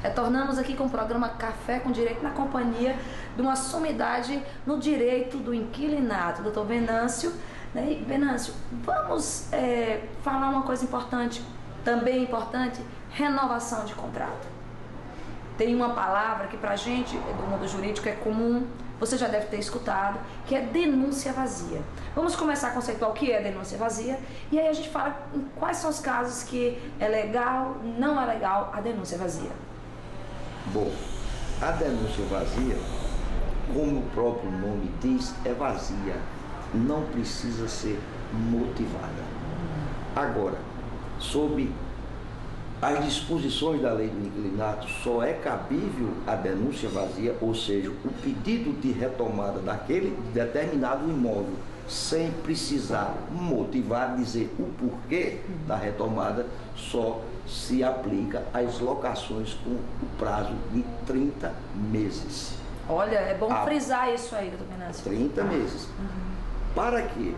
Retornamos aqui com o programa Café com Direito, na companhia de uma sumidade no direito do inquilinato, doutor Venâncio. Né? Venâncio, vamos falar uma coisa importante, também importante, renovação de contrato. Tem uma palavra que pra gente, do mundo jurídico, é comum, você já deve ter escutado, que é denúncia vazia. Vamos começar a conceituar o que é denúncia vazia, e aí a gente fala em quais são os casos que é legal, não é legal a denúncia vazia. Bom, a denúncia vazia, como o próprio nome diz, é vazia, não precisa ser motivada. Agora, sob as disposições da lei do inquilinato, só é cabível a denúncia vazia, ou seja, o pedido de retomada daquele determinado imóvel, sem precisar motivar, dizer o porquê da retomada, só se aplica às locações com o prazo de 30 meses. Olha, é bom frisar isso aí, doutor Venâncio. 30 meses. Para que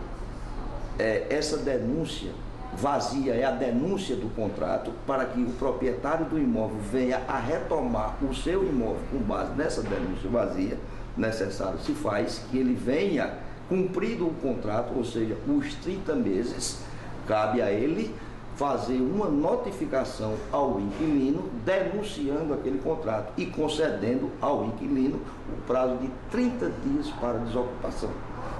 essa denúncia vazia é a denúncia do contrato, para que o proprietário do imóvel venha a retomar o seu imóvel com base nessa denúncia vazia, necessário se faz que ele venha cumprido o contrato, ou seja, os 30 meses, cabe a ele fazer uma notificação ao inquilino denunciando aquele contrato e concedendo ao inquilino o prazo de 30 dias para desocupação.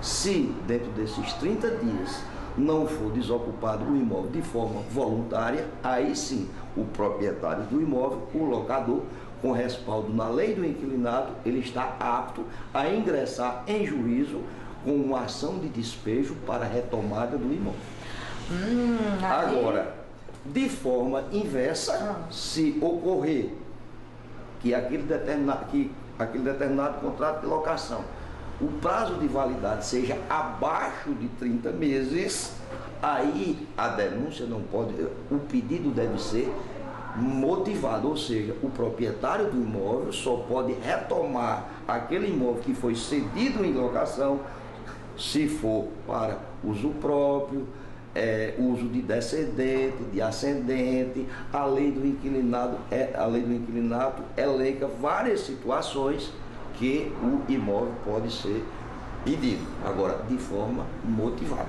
Se dentro desses 30 dias não for desocupado o imóvel de forma voluntária, aí sim o proprietário do imóvel, o locador, com respaldo na lei do inquilinato, ele está apto a ingressar em juízo com uma ação de despejo para a retomada do imóvel. Agora, de forma inversa, se ocorrer que aquele determinado contrato de locação, o prazo de validade seja abaixo de 30 meses, aí a denúncia não pode, o pedido deve ser motivado, ou seja, o proprietário do imóvel só pode retomar aquele imóvel que foi cedido em locação se for para uso próprio, uso de descendente, de ascendente. A lei do inquilinato elenca várias situações que o imóvel pode ser pedido, agora de forma motivada.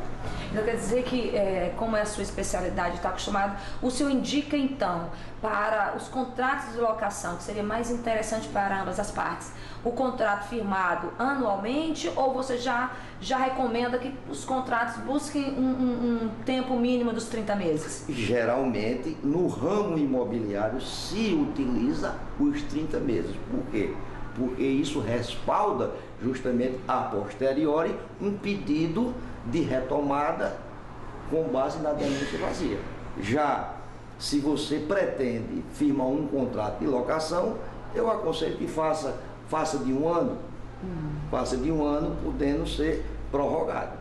Então quer dizer que, como é a sua especialidade, está acostumado, o senhor indica então para os contratos de locação, que seria mais interessante para ambas as partes, o contrato firmado anualmente, ou você já recomenda que os contratos busquem um tempo mínimo dos 30 meses? Geralmente, no ramo imobiliário se utiliza os 30 meses. Por quê? Porque isso respalda justamente a posteriori um pedido de retomada com base na denúncia vazia. Já se você pretende firmar um contrato de locação, eu aconselho que faça de um ano, faça de um ano, podendo ser prorrogado.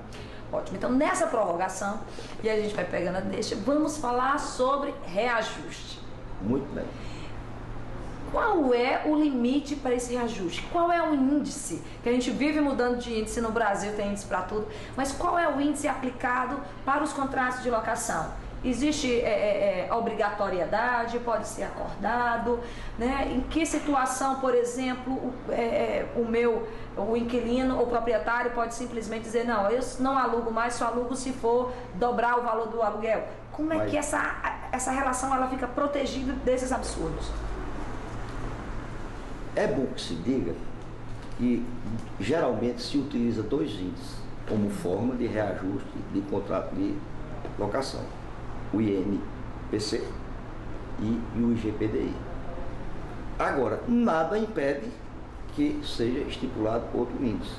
Ótimo, então nessa prorrogação, e a gente vai pegando a deixa, vamos falar sobre reajuste. Muito bem. Qual é o limite para esse reajuste? Qual é o índice? Que a gente vive mudando de índice no Brasil, tem índice para tudo, mas qual é o índice aplicado para os contratos de locação? Existe obrigatoriedade, pode ser acordado, né? Em que situação, por exemplo, o inquilino ou proprietário pode simplesmente dizer, não, eu não alugo mais, só alugo se for dobrar o valor do aluguel. Como é que essa relação ela fica protegida desses absurdos? É bom que se diga que geralmente se utiliza dois índices como forma de reajuste de contrato de locação: o INPC e o IGPDI. Agora, nada impede que seja estipulado outro índice.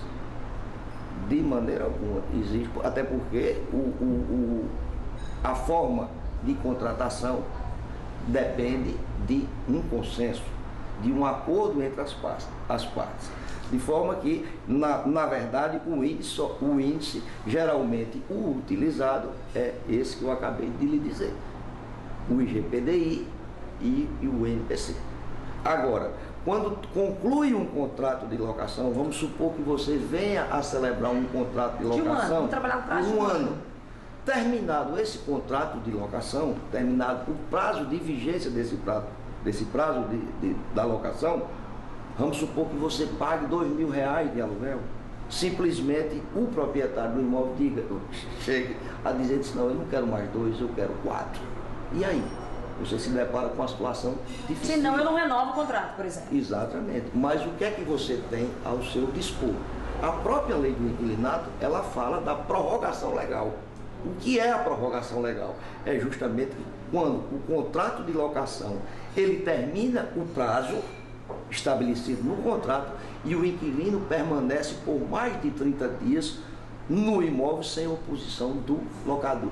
De maneira alguma existe, até porque a forma de contratação depende de um consenso, de um acordo entre as partes. De forma que, na verdade, o índice geralmente o utilizado é esse que eu acabei de lhe dizer: o IGPDI e o INPC. Agora, quando conclui um contrato de locação, vamos supor que você venha a celebrar um contrato de locação de um ano. Terminado esse contrato de locação, terminado o prazo de vigência desse desse prazo da locação, vamos supor que você pague R$2.000 de aluguel. Simplesmente o proprietário do imóvel chegue a dizer assim, não, eu não quero mais 2, eu quero 4. E aí? Você se depara com uma situação difícil. Senão eu não renovo o contrato, por exemplo. Exatamente. Mas o que é que você tem ao seu dispor? A própria lei do inquilinato, ela fala da prorrogação legal. O que é a prorrogação legal? É justamente quando o contrato de locação, ele termina o prazo estabelecido no contrato e o inquilino permanece por mais de 30 dias no imóvel sem oposição do locador.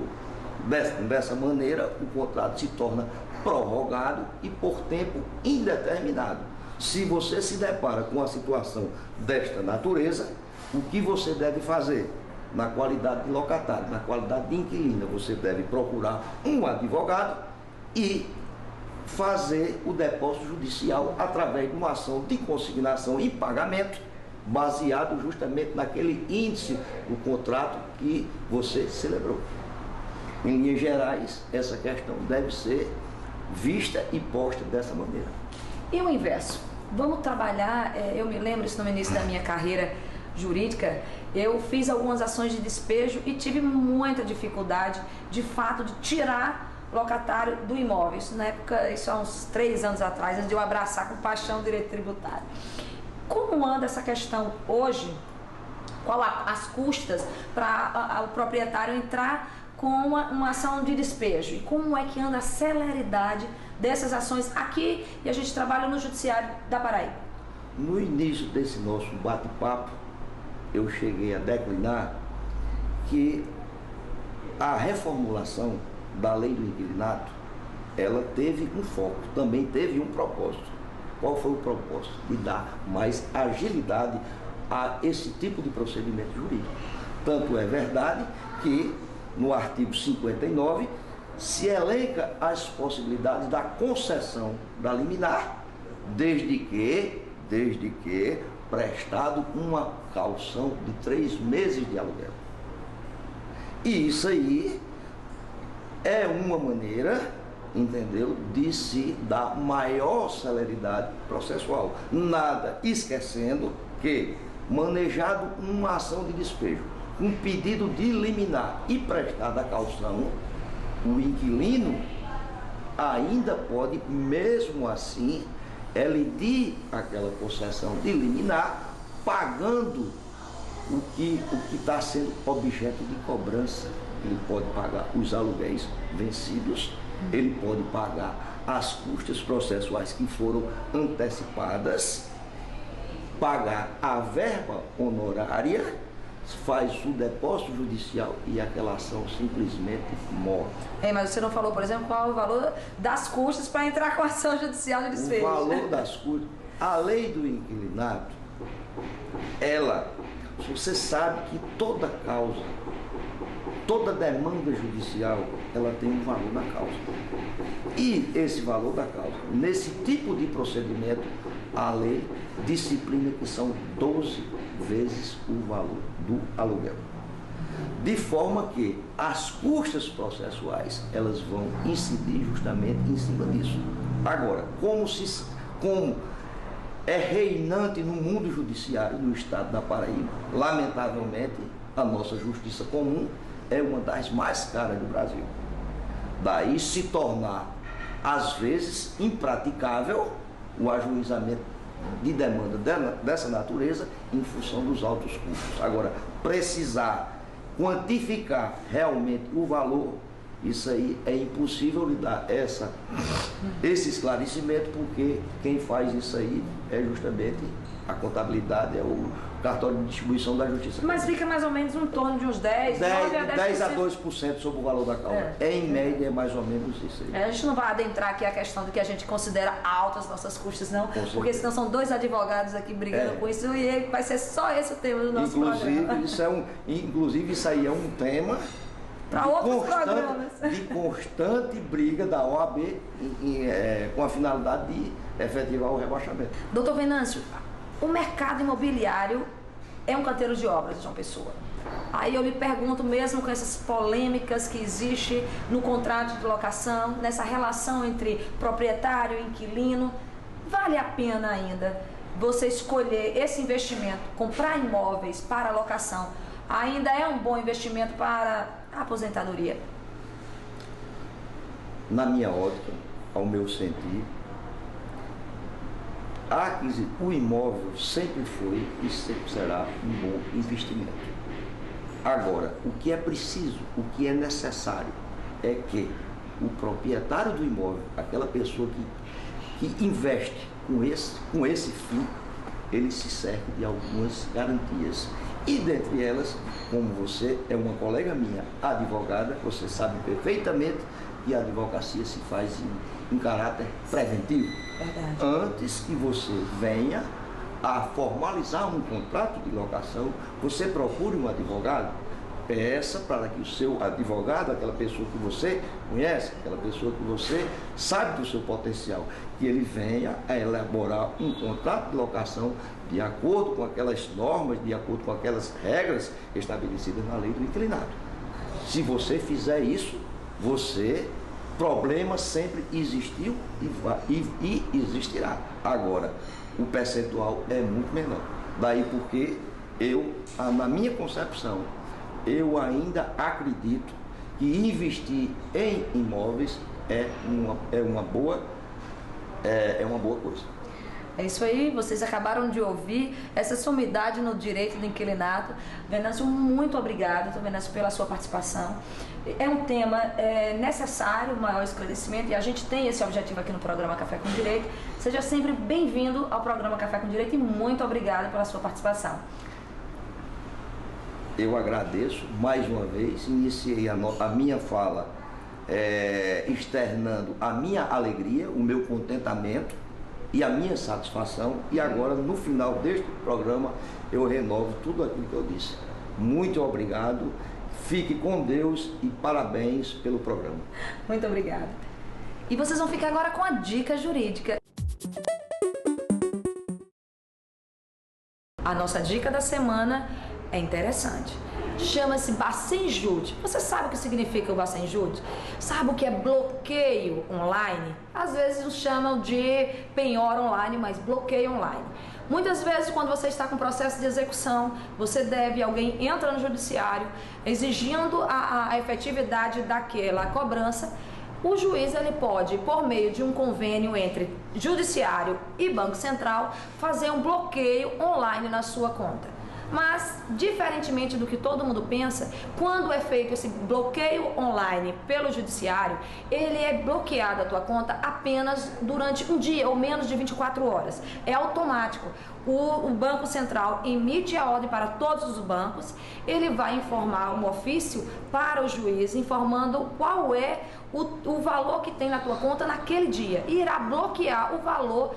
Dessa maneira, o contrato se torna prorrogado e por tempo indeterminado. Se você se depara com uma situação desta natureza, o que você deve fazer? Na qualidade de locatário, na qualidade de inquilino, você deve procurar um advogado e fazer o depósito judicial através de uma ação de consignação e pagamento, baseado justamente naquele índice do contrato que você celebrou. Em linhas gerais, essa questão deve ser vista e posta dessa maneira. E o inverso? Vamos trabalhar, eu me lembro isso no início da minha carreira jurídica, eu fiz algumas ações de despejo e tive muita dificuldade, de fato, de tirar o locatário do imóvel. Isso na época, isso há uns 3 anos atrás, antes de eu abraçar com paixão o direito tributário. Como anda essa questão hoje? Qual as custas para o proprietário entrar com uma ação de despejo? E como é que anda a celeridade dessas ações aqui? E a gente trabalha no Judiciário da Paraíba. No início desse nosso bate-papo, eu cheguei a declinar que a reformulação da lei do inquilinato, ela teve um foco, também teve um propósito. Qual foi o propósito? De dar mais agilidade a esse tipo de procedimento jurídico. Tanto é verdade que no artigo 59 se elenca as possibilidades da concessão da liminar, desde que prestado uma caução de 3 meses de aluguel. E isso aí é uma maneira, entendeu, de se dar maior celeridade processual. Nada esquecendo que, manejado uma ação de despejo, um pedido de liminar e prestada a caução, o inquilino ainda pode, mesmo assim, elidir aquela concessão de liminar, pagando o que está sendo objeto de cobrança. Ele pode pagar os aluguéis vencidos, ele pode pagar as custas processuais que foram antecipadas, pagar a verba honorária, faz o depósito judicial e aquela ação simplesmente morre. Mas você não falou, por exemplo, qual é o valor das custas para entrar com a ação judicial de despejo? O valor das custas, a lei do inquilinato, você sabe que toda causa, toda demanda judicial, ela tem um valor da causa. E esse valor da causa, nesse tipo de procedimento, a lei disciplina que são 12 vezes o valor do aluguel. De forma que as custas processuais, elas vão incidir justamente em cima disso. Agora, como é reinante no mundo judiciário do estado da Paraíba, lamentavelmente, a nossa justiça comum é uma das mais caras do Brasil. Daí se tornar, às vezes, impraticável o ajuizamento de demanda dessa natureza em função dos altos custos. Agora, precisar quantificar realmente o valor, isso aí é impossível lhe dar esse esclarecimento, porque quem faz isso aí é justamente a contabilidade, é o cartório de distribuição da justiça. Mas fica mais ou menos em torno de uns 10 a 2% sobre o valor da causa. Em média, é mais ou menos isso aí. A gente não vai adentrar aqui a questão do que a gente considera altas nossas custas, não, porque senão são 2 advogados aqui brigando com isso e vai ser só esse o tema do nosso programa. Inclusive, isso aí é um tema para outros programas. De constante briga da OAB com a finalidade de efetivar o rebaixamento. Doutor Venâncio, o mercado imobiliário é um canteiro de obras de João Pessoa. Aí eu me pergunto, mesmo com essas polêmicas que existem no contrato de locação, nessa relação entre proprietário e inquilino, vale a pena ainda você escolher esse investimento, comprar imóveis para locação? Ainda é um bom investimento para a aposentadoria? Na minha ótica, ao meu sentir, o imóvel sempre foi e sempre será um bom investimento. Agora, o que é preciso, o que é necessário é que o proprietário do imóvel, aquela pessoa que investe com esse fim, ele se serve de algumas garantias. E dentre elas, como você é uma colega minha, advogada, você sabe perfeitamente que a advocacia se faz em caráter preventivo. Verdade. Antes que você venha a formalizar um contrato de locação, você procure um advogado, peça para que o seu advogado, aquela pessoa que você conhece, aquela pessoa que você sabe do seu potencial, que ele venha a elaborar um contrato de locação de acordo com aquelas normas, de acordo com aquelas regras estabelecidas na lei do inquilinato. Se você fizer isso, problema sempre existiu e existirá. Agora, o percentual é muito menor. Daí porque na minha concepção, eu ainda acredito que investir em imóveis é uma boa coisa. É isso aí, vocês acabaram de ouvir essa sumidade no direito do inquilinato. Venâncio, muito obrigada, Venâncio, pela sua participação. É um tema necessário, maior esclarecimento, e a gente tem esse objetivo aqui no programa Café com Direito. Seja sempre bem-vindo ao programa Café com Direito e muito obrigada pela sua participação. Eu agradeço mais uma vez, iniciei a minha fala externando a minha alegria, o meu contentamento e a minha satisfação, e agora no final deste programa eu renovo tudo aquilo que eu disse. Muito obrigado, fique com Deus e parabéns pelo programa. Muito obrigada. E vocês vão ficar agora com a dica jurídica. A nossa dica da semana é interessante. Chama-se Bacenjude. Você sabe o que significa o Bacenjude? Sabe o que é bloqueio online? Às vezes nos chamam de penhora online, mas bloqueio online. Muitas vezes, quando você está com processo de execução, alguém entra no judiciário exigindo a efetividade daquela cobrança. O juiz ele pode, por meio de um convênio entre judiciário e Banco Central, fazer um bloqueio online na sua conta. Mas, diferentemente do que todo mundo pensa, quando é feito esse bloqueio online pelo judiciário, ele é bloqueado a tua conta apenas durante um dia ou menos de 24 horas. É automático. O Banco Central emite a ordem para todos os bancos, ele vai informar um ofício para o juiz, informando qual é o valor que tem na tua conta naquele dia, e irá bloquear o valor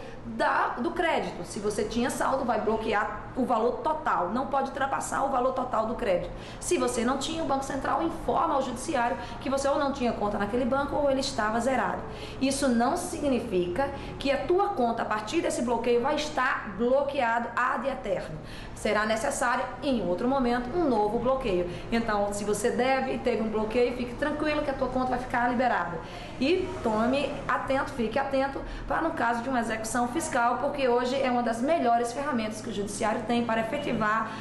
do crédito. Se você tinha saldo, vai bloquear o valor total, não pode ultrapassar o valor total do crédito. Se você não tinha, o Banco Central informa ao judiciário que você ou não tinha conta naquele banco ou ele estava zerado. Isso não significa que a tua conta, a partir desse bloqueio, vai estar bloqueado ad eterno. Será necessário, em outro momento, um novo bloqueio. Então, se você teve um bloqueio, fique tranquilo que a tua conta vai ficar liberada. E fique atento para no caso de uma execução fiscal, porque hoje é uma das melhores ferramentas que o judiciário tem para efetivar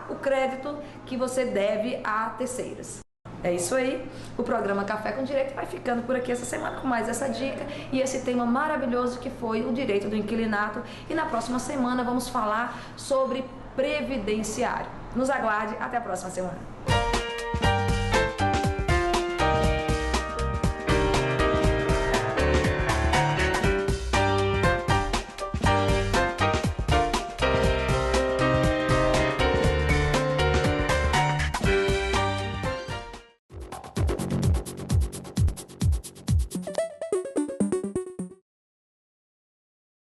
o crédito que você deve a terceiros. É isso aí, o programa Café com Direito vai ficando por aqui essa semana com mais essa dica e esse tema maravilhoso que foi o direito do inquilinato. E na próxima semana vamos falar sobre previdenciário. Nos aguarde, até a próxima semana.